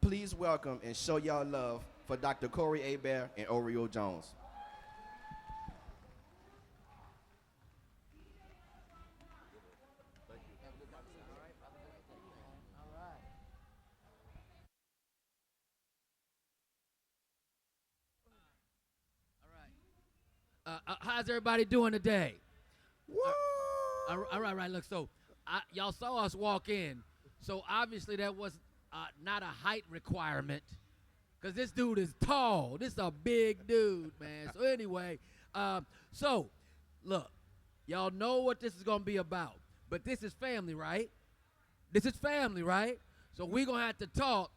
please welcome and show y'all love for Dr. Corey Abear and Oreo Jones. How's everybody doing today? Woo! All right. Look, so y'all saw us walk in, so obviously that was not a height requirement, because this dude is tall. This is a big dude, man. So anyway, so look, y'all know what this is gonna be about, but this is family, right? This is family, right? So we're gonna have to talk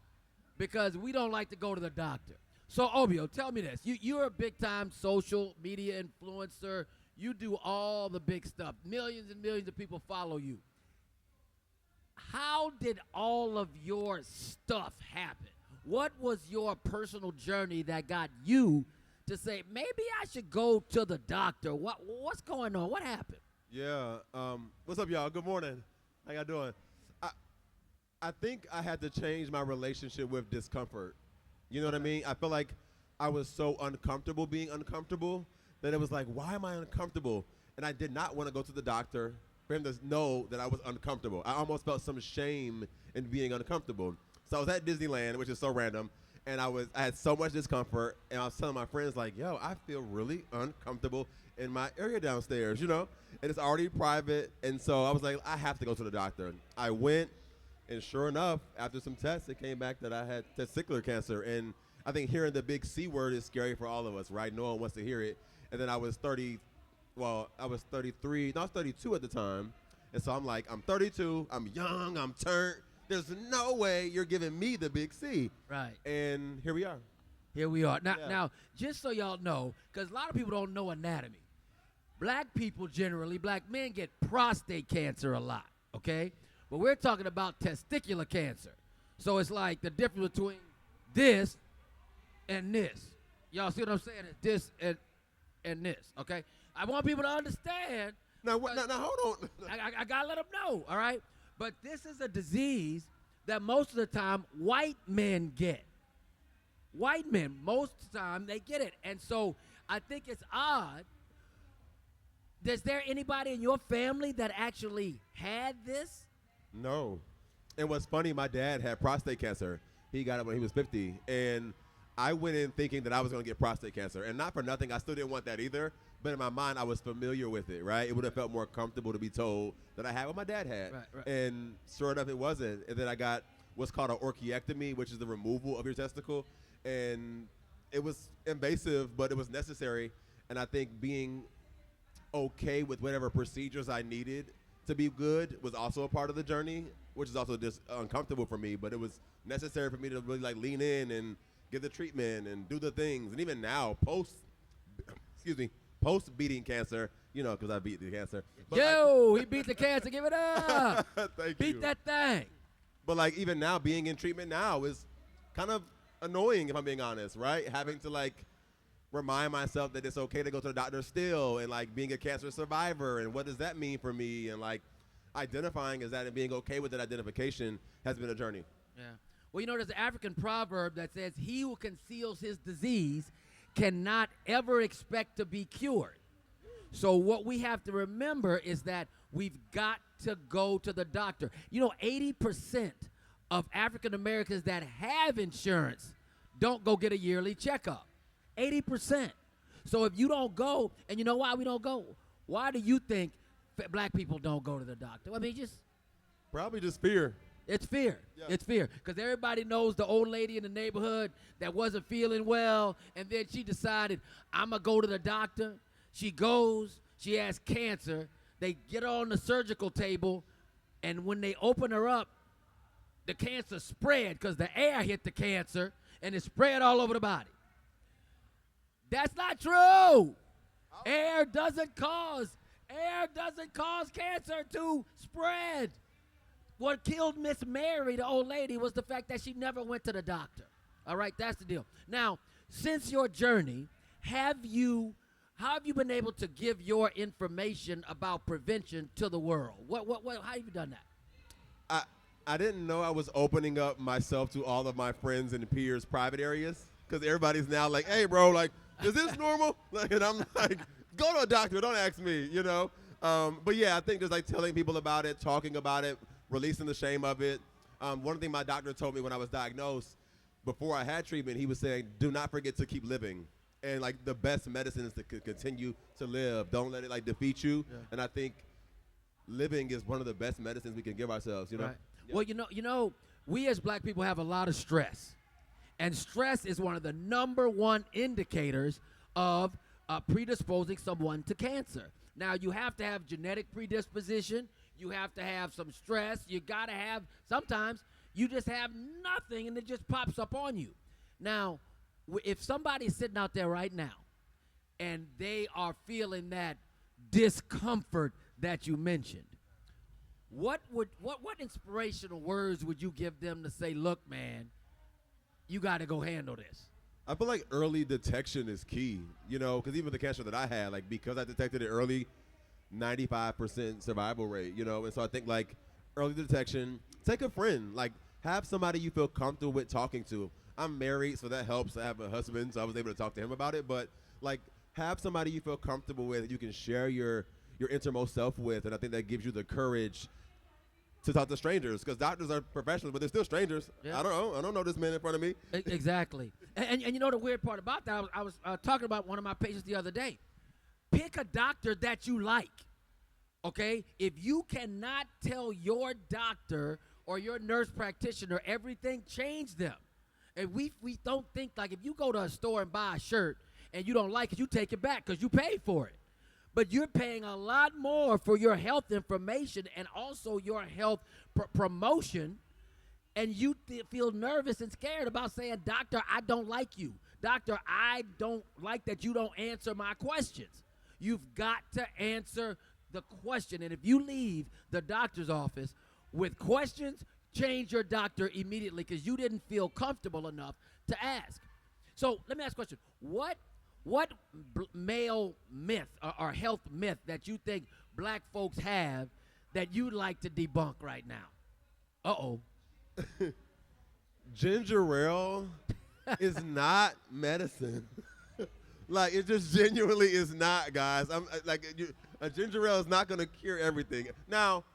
because we don't like to go to the doctor. So Obio, tell me this. You're a big-time social media influencer. You do all the big stuff. Millions and millions of people follow you. How did all of your stuff happen? What was your personal journey that got you to say, maybe I should go to the doctor? What's going on? What happened? Yeah. What's up, y'all? Good morning. How y'all doing? I think I had to change my relationship with discomfort. You know what I mean? I feel like I was so uncomfortable being uncomfortable that it was like, why am I uncomfortable? And I did not want to go to the doctor for him to know that I was uncomfortable. I almost felt some shame in being uncomfortable. So I was at Disneyland, which is so random, and I had so much discomfort, and I was telling my friends, like, yo, I feel really uncomfortable in my area downstairs, and it's already private, and so I was like, I have to go to the doctor. I went, and sure enough, after some tests, it came back that I had testicular cancer, and I think hearing the big C word is scary for all of us, right? No one wants to hear it, and then I was 33, I was 32 at the time, and so I'm like, I'm 32, I'm young, I'm turned. There's no way you're giving me the big C. Right. And here we are. Here we are. Now, Yeah. now, just so y'all know, because a lot of people don't know anatomy. Black people generally, black men get prostate cancer a lot, okay? But we're talking about testicular cancer. So it's like the difference between this and this. Y'all see what I'm saying? It's this and this, okay? I want people to understand. Now, hold on. I got to let them know, all right? But this is a disease that most of the time white men get. White men, most of the time, they get it. And so I think it's odd. Is there anybody in your family that actually had this? No. And what's funny, my dad had prostate cancer. He got it when he was 50. And I went in thinking that I was going to get prostate cancer. And not for nothing, I still didn't want that either. But in my mind, I was familiar with it, right? It would have felt more comfortable to be told that I had what my dad had. Right. And sure enough, it wasn't. And then I got what's called an orchiectomy, which is the removal of your testicle. And it was invasive, but it was necessary. And I think being okay with whatever procedures I needed to be good was also a part of the journey, which is also just uncomfortable for me. But it was necessary for me to really lean in and get the treatment and do the things. And even now, post beating cancer, because I beat the cancer. But He beat the cancer. Give it up. Thank Beat you. that thing. But even now, being in treatment now is kind of annoying, if I'm being honest, right? Having to remind myself that it's okay to go to the doctor still, and being a cancer survivor, and what does that mean for me, and identifying as that and being okay with that identification has been a journey. Yeah. Well, there's an African proverb that says, he who conceals his disease cannot ever expect to be cured. So what we have to remember is that we've got to go to the doctor. 80% of African Americans that have insurance don't go get a yearly checkup. 80%. So if you don't go, and you know why we don't go? Why do you think black people don't go to the doctor? I mean, Probably just fear. It's fear. Yeah. It's fear. Because everybody knows the old lady in the neighborhood that wasn't feeling well, and then she decided, I'm going to go to the doctor. She goes. She has cancer. They get her on the surgical table, and when they open her up, the cancer spread because the air hit the cancer, and it spread all over the body. That's not true. Air doesn't cause cancer to spread. What killed Miss Mary, the old lady, was the fact that she never went to the doctor. All right, that's the deal. Now, since your journey, how have you been able to give your information about prevention to the world? How have you done that? I didn't know I was opening up myself to all of my friends and peers' private areas because everybody's now like, hey, bro, like, is this normal? Like, and I'm like, go to a doctor. Don't ask me, you know? But, yeah, I think just, like, telling people about it, talking about it, releasing the shame of it. One thing my doctor told me when I was diagnosed, before I had treatment, he was saying, do not forget to keep living. And, like, the best medicine is to continue to live. Don't let it, like, defeat you. Yeah. And I think living is one of the best medicines we can give ourselves, you know? Right. Yeah. Well, you know, we as black people have a lot of stress. And stress is one of the #1 indicators of predisposing someone to cancer. Now, you have to have genetic predisposition. You have to have some stress. You got to have, sometimes you just have nothing and it just pops up on you. Now, if somebody's sitting out there right now and they are feeling that discomfort that you mentioned, what inspirational words would you give them to say, look, man, you got to go handle this? I feel like early detection is key, you know, because even the cancer that I had, like, because I detected it early, 95% survival rate, you know, and so I think, like, early detection, take a friend, like, have somebody you feel comfortable with talking to. I'm married, so that helps. I have a husband, so I was able to talk to him about it, but, like, have somebody you feel comfortable with, you can share your innermost self with, and I think that gives you the courage to talk to strangers, because doctors are professionals, but they're still strangers. Yeah. I don't know this man in front of me. Exactly. and you know the weird part about that, I was talking about one of my patients the other day. Pick a doctor that you like, okay? If you cannot tell your doctor or your nurse practitioner everything, change them. And we don't think, like, if you go to a store and buy a shirt and you don't like it, you take it back because you paid for it. But you're paying a lot more for your health information and also your health promotion, and you feel nervous and scared about saying, doctor, I don't like you. Doctor, I don't like that you don't answer my questions. You've got to answer the question. And if you leave the doctor's office with questions, change your doctor immediately because you didn't feel comfortable enough to ask. So let me ask a question. What male myth or health myth that you think black folks have that you'd like to debunk right now? Uh-oh. Ginger ale is not medicine. Like, it just genuinely is not, guys. A ginger ale is not going to cure everything. Now,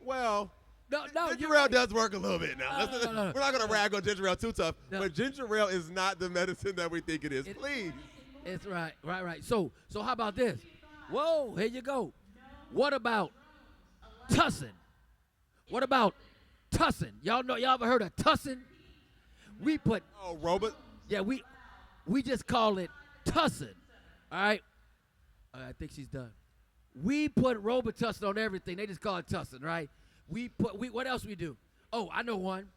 well, ginger ale does work a little bit now. No. We're not going to rag on ginger ale too tough, but ginger ale is not the medicine that we think it is. Please. It's right. So how about this? Whoa, here you go. What about tussin? Y'all ever heard of tussin? We put robot? Yeah, we just call it tussin. All right. I think she's done. We put Robitussin on everything. They just call it tussin, right? What else we do? Oh, I know one.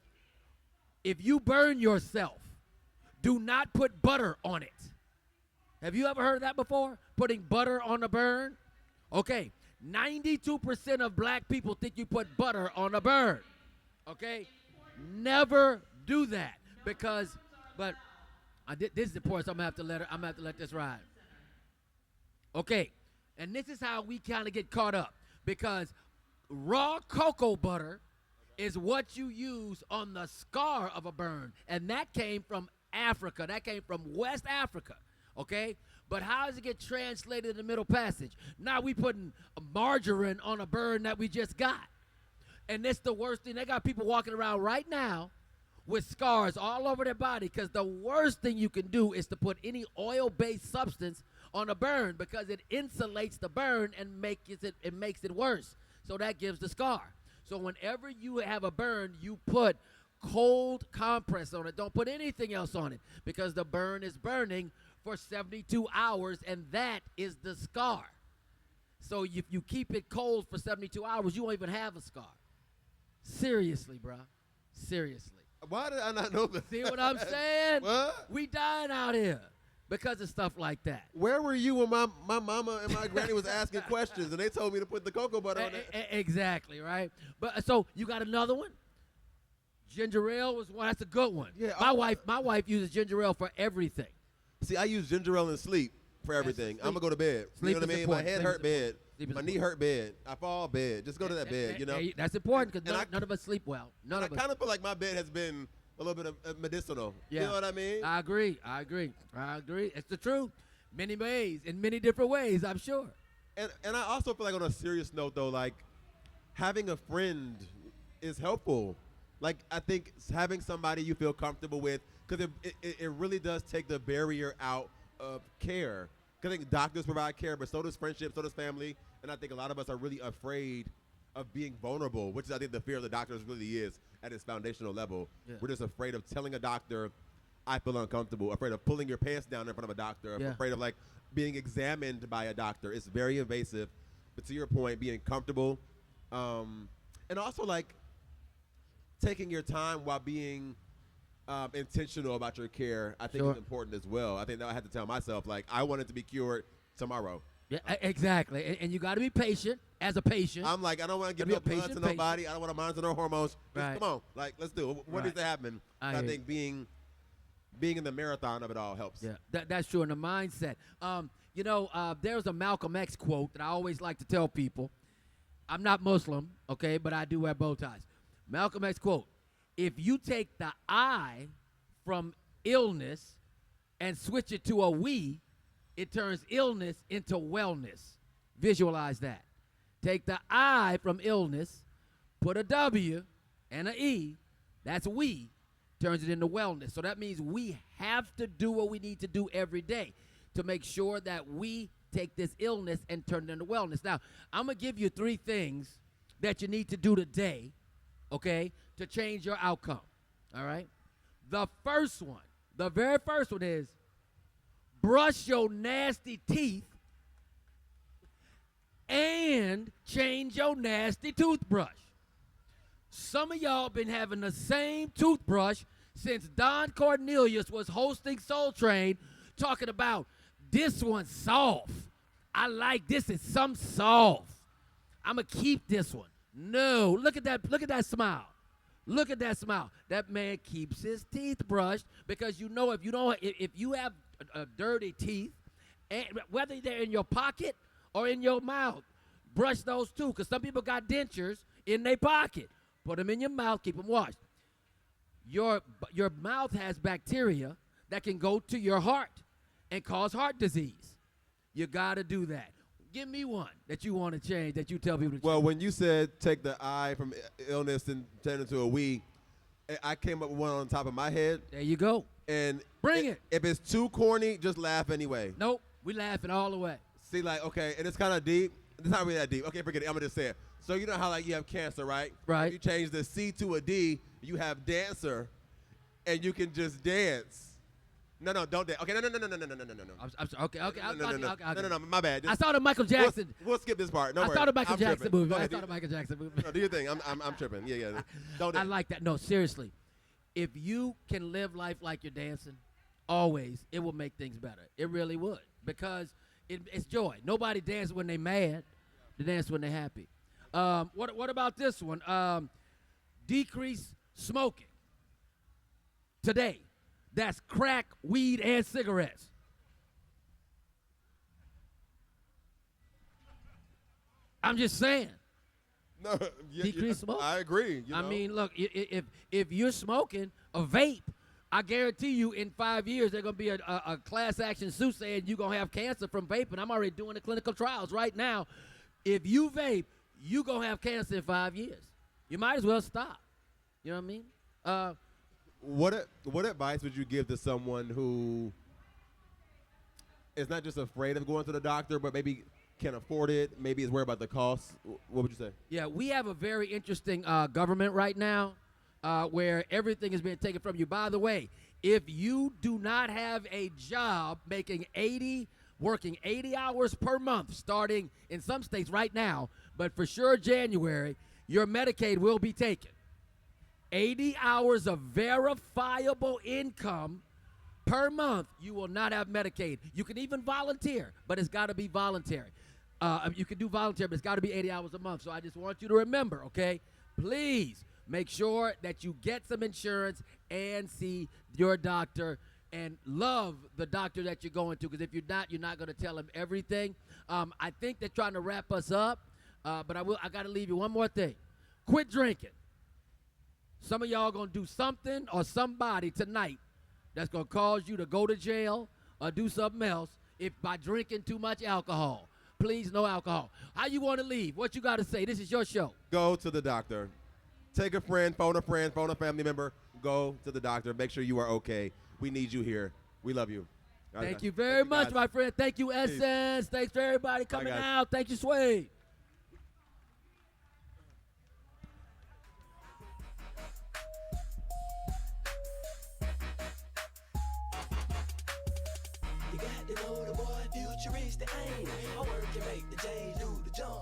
If you burn yourself, do not put butter on it. Have you ever heard of that before? Putting butter on a burn? Okay, 92% of black people think you put butter on a burn. Okay? Never do that because, but this is the point, so I'm gonna have to let this ride. Okay, and this is how we kind of get caught up because raw cocoa butter is what you use on the scar of a burn, and that came from Africa. That came from West Africa. Okay, but how does it get translated in the Middle Passage? Now we putting margarine on a burn that we just got. And that's the worst thing. They got people walking around right now with scars all over their body because the worst thing you can do is to put any oil-based substance on a burn because it insulates the burn and makes it worse. So that gives the scar. So whenever you have a burn, you put cold compress on it. Don't put anything else on it because the burn is burning for 72 hours, and that is the scar. So if you keep it cold for 72 hours, you won't even have a scar. Seriously, bro. Seriously. Why did I not know that? See what I'm saying? What? We dying out here because of stuff like that. Where were you when my mama and my granny was asking questions, and they told me to put the cocoa butter on it? Exactly, right? But so you got another one? Ginger ale was one. That's a good one. Yeah, my wife uses ginger ale for everything. See, I use ginger ale and sleep for everything. I'm going to go to bed. You know what I mean? My head hurt bad. Sleep is My knee important. hurt bed. I fall bed. Just go to that bed, you know? That's important because And none of us sleep well. None I of us. kind of feel like my bed has been a little bit of medicinal. Yeah. You know what I mean? I agree. It's the truth. Many ways, in many different ways, I'm sure. And I also feel like on a serious note, though, like having a friend is helpful. Like I think having somebody you feel comfortable with, because it really does take the barrier out of care. Because I think doctors provide care, but so does friendship, so does family. And I think a lot of us are really afraid of being vulnerable, which is I think the fear of the doctors really is at its foundational level. Yeah. We're just afraid of telling a doctor, I feel uncomfortable, afraid of pulling your pants down in front of a doctor, Yeah. afraid of like being examined by a doctor. It's very invasive. But to your point, being comfortable, and also like taking your time while being intentional about your care, I think Sure. is important as well. I think that I had to tell myself, like, I wanted to be cured tomorrow. Yeah, exactly. And you got to be patient as a patient. I'm like, I don't want to give Gotta no be a blood to patient patient. nobody. I don't want to monitor no hormones. Just Right. come on, like, let's do it. What Right. needs to happen? I I hear think being in the marathon of it all helps. Yeah, that's true. And the mindset. There's a Malcolm X quote that I always like to tell people. I'm not Muslim, okay, but I do wear bow ties. Malcolm X quote: if you take the I from illness and switch it to a we, it turns illness into wellness. Visualize that. Take the I from illness, put a W and an E, that's we, turns it into wellness. So that means we have to do what we need to do every day to make sure that we take this illness and turn it into wellness. Now, I'm going to give you 3 things that you need to do today, okay, to change your outcome, all right? The first one, the very first one is brush your nasty teeth and change your nasty toothbrush. Some of y'all been having the same toothbrush since Don Cornelius was hosting Soul Train, talking about this one's soft. I like this. It's some soft. I'm gonna keep this one. No, look at that. Look at that smile. Look at that smile. That man keeps his teeth brushed because if you have dirty teeth, and whether they're in your pocket or in your mouth, brush those too. Because some people got dentures in their pocket. Put them in your mouth. Keep them washed. Your mouth has bacteria that can go to your heart and cause heart disease. You got to do that. Give me one that you want to change, that you tell people to change. Well, when you said take the I from illness and turn it into a we, I came up with one on top of my head. There you go. And Bring it. If it's too corny, just laugh anyway. Nope. We laughing all the way. See, like, okay, and it's kind of deep. It's not really that deep. Okay, forget it. I'm going to just say it. So you know how, like, you have cancer, right? Right. You change the C to a D, you have dancer, and you can just dance. No, don't dance. Okay, no. I'm sorry. Okay. No, my bad. I saw the Michael Jackson. We'll skip this part. No I worries. saw the Michael I'm Jackson tripping. movie. Go I ahead, saw the Michael Jackson movie. No, do your thing. I'm tripping. Yeah. Don't I dance. like that. No, seriously. If you can live life like you're dancing, always, it will make things better. It really would. Because it's joy. Nobody dances when they mad. They dance when they're happy. What about this one? Decrease smoking. Today. That's crack, weed, and cigarettes. I'm just saying. No, Decrease smoke. I agree. I mean, look, if you're smoking a vape, I guarantee you in 5 years there's going to be a class action suit saying you're going to have cancer from vaping. I'm already doing the clinical trials right now. If you vape, you're going to have cancer in 5 years. You might as well stop. You know what I mean? What advice would you give to someone who is not just afraid of going to the doctor, but maybe can't afford it, maybe is worried about the cost? What would you say? Yeah, we have a very interesting government right now where everything is being taken from you. By the way, if you do not have a job working 80 hours per month, starting in some states right now, but for sure January, your Medicaid will be taken. 80 hours of verifiable income per month, you will not have Medicaid. You can even volunteer, but it's got to be voluntary. You can do volunteer, but it's got to be 80 hours a month. So I just want you to remember, okay? Please make sure that you get some insurance and see your doctor and love the doctor that you're going to, because if you're not going to tell him everything. I think they're trying to wrap us up, but I got to leave you one more thing. Quit drinking. Some of y'all going to do something or somebody tonight that's going to cause you to go to jail or do something else if by drinking too much alcohol. Please, no alcohol. How you want to leave? What you got to say? This is your show. Go to the doctor. Take a friend, phone a family member. Go to the doctor. Make sure you are okay. We need you here. We love you. Thank you very much, guys. my friend. Thank you, Essence. Thanks for everybody coming out. Thank you, Sway. You got to know the boy future is the aim. I work and make the J do the jump.